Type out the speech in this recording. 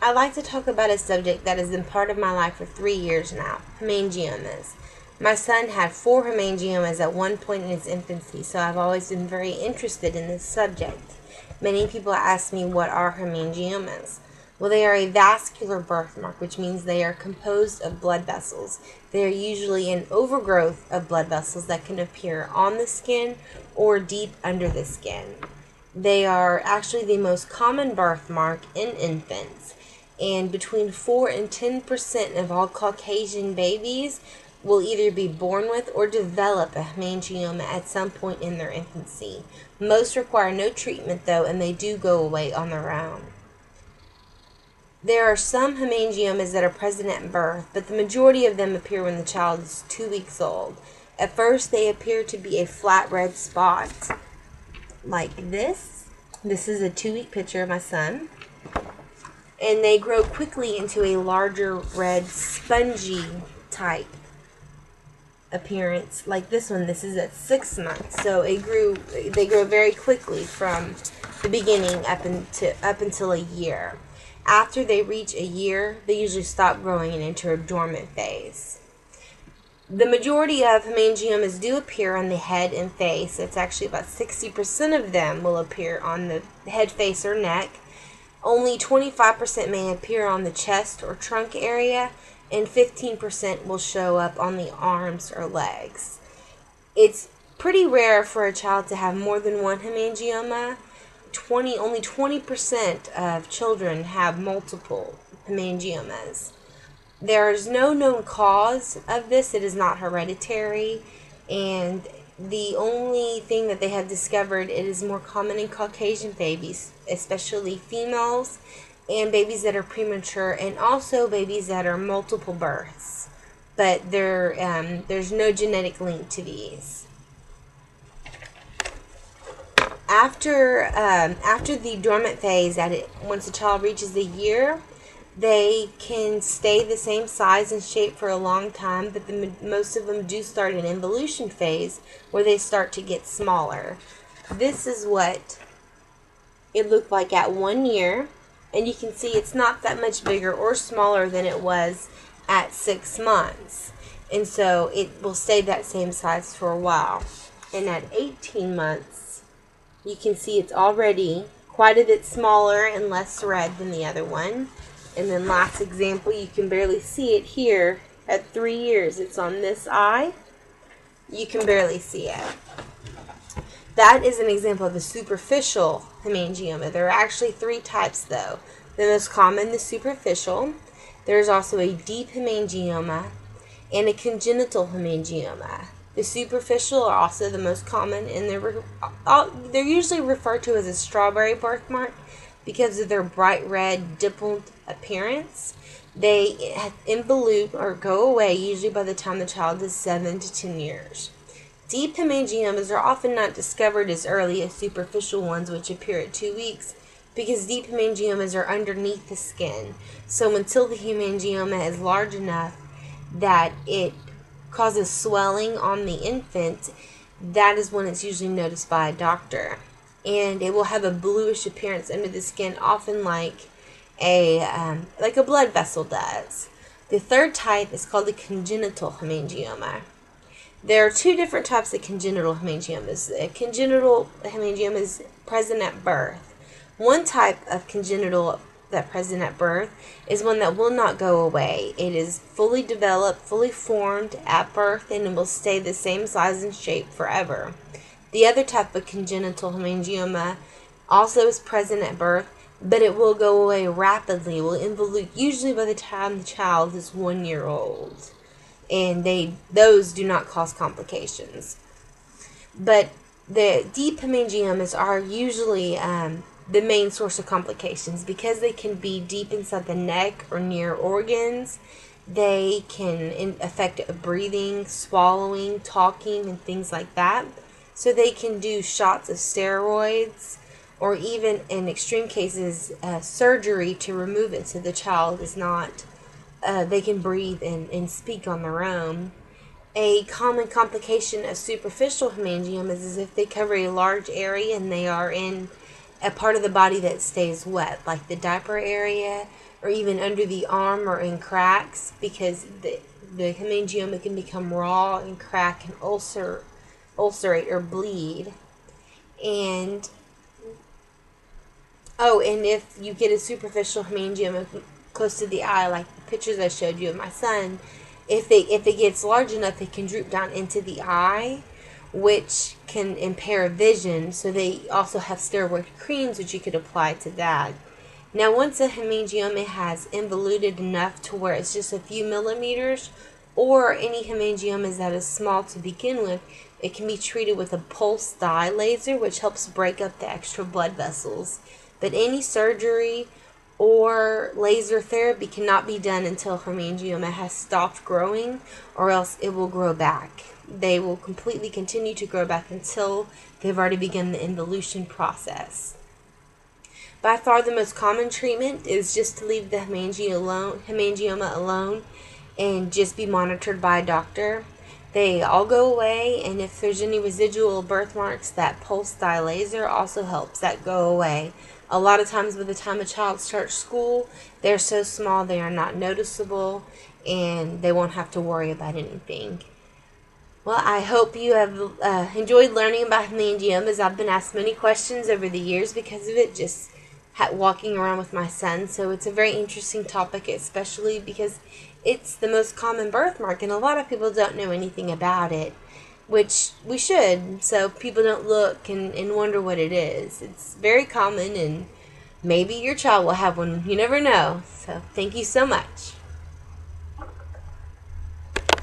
I'd like to talk about a subject that has been part of my life for 3 years now, hemangiomas. My son had 4 hemangiomas at one point in his infancy, so I've always been very interested in this subject. Many people ask me what are hemangiomas. Well, they are a vascular birthmark, which means they are composed of blood vessels. They are usually an overgrowth of blood vessels that can appear on the skin or deep under the skin. They are actually the most common birthmark in infants, and between 4 and 10% of all Caucasian babies will either be born with or develop a hemangioma at some point in their infancy. Most require no treatment, though, and they do go away on their own. There are some hemangiomas that are present at birth, but the majority of them appear when the child is 2 weeks old. At first, they appear to be a flat red spot, like this. This is a 2-week picture of my son. And they grow quickly into a larger red spongy type appearance, like this one. This is at 6 months. So they grow very quickly from the beginning up until a year. After they reach a year, they usually stop growing and enter a dormant phase. The majority of hemangiomas do appear on the head and face. It's actually about 60% of them will appear on the head, face, or neck. Only 25% may appear on the chest or trunk area, and 15% will show up on the arms or legs. It's pretty rare for a child to have more than one hemangioma. Only 20% of children have multiple hemangiomas. There is no known cause of this. It is not hereditary, and the only thing that they have discovered, it is more common in Caucasian babies, especially females, and babies that are premature, and also babies that are multiple births. But there's no genetic link to these. After the dormant phase, once the child reaches a year, they can stay the same size and shape for a long time, but most of them do start an involution phase where they start to get smaller. This is what it looked like at 1 year, and you can see it's not that much bigger or smaller than it was at 6 months. And so it will stay that same size for a while. And at 18 months, you can see it's already quite a bit smaller and less red than the other one. And then last example, you can barely see it here at 3 years. It's on this eye. You can barely see it. That is an example of a superficial hemangioma. There are actually 3 types, though. The most common, the superficial. There's also a deep hemangioma and a congenital hemangioma. The superficial are also the most common, and they're usually referred to as a strawberry birthmark because of their bright red dimpled appearance. They involute or go away usually by the time the child is 7 to 10 years. Deep hemangiomas are often not discovered as early as superficial ones, which appear at 2 weeks, because deep hemangiomas are underneath the skin. So until the hemangioma is large enough that it causes swelling on the infant, that is when it's usually noticed by a doctor. And it will have a bluish appearance under the skin, often like a blood vessel does. The third type is called the congenital hemangioma. There are 2 different types of congenital hemangiomas. A congenital hemangioma is present at birth. One type of congenital that present at birth is one that will not go away. It is fully developed, fully formed at birth, and it will stay the same size and shape forever. The other type of congenital hemangioma also is present at birth, but it will go away rapidly. It will involute usually by the time the child is 1 year old. And those do not cause complications. But the deep hemangiomas are usually the main source of complications because they can be deep inside the neck or near organs. They can affect breathing, swallowing, talking, and things like that. So they can do shots of steroids or even, in extreme cases, surgery to remove it so the child is not, they can breathe and speak on their own. A common complication of superficial hemangiomas is if they cover a large area and they are in a part of the body that stays wet, like the diaper area or even under the arm or in cracks, because the hemangioma can become raw and crack and ulcerate or bleed. And and if you get a superficial hemangioma close to the eye, like the pictures I showed you of my son, if it gets large enough, it can droop down into the eye, which can impair vision. So they also have steroid creams which you could apply to that. Now, once a hemangioma has involuted enough to where it's just a few millimeters, or any hemangiomas that is small to begin with, it can be treated with a pulse dye laser, which helps break up the extra blood vessels. But any surgery or laser therapy cannot be done until hemangioma has stopped growing, or else it will grow back. They will completely continue to grow back until they've already begun the involution process. By far the most common treatment is just to leave the hemangioma alone and just be monitored by a doctor. They all go away, and if there's any residual birthmarks, that pulse dye laser also helps that go away. A lot of times by the time a child starts school, they're so small they are not noticeable, and they won't have to worry about anything. Well, I hope you have enjoyed learning about hemangiomas. I've been asked many questions over the years because of it, just walking around with my son. So it's a very interesting topic, especially because it's the most common birthmark, and a lot of people don't know anything about it, which we should, so people don't look and wonder what it is. It's very common, and maybe your child will have one. You never know. So thank you so much.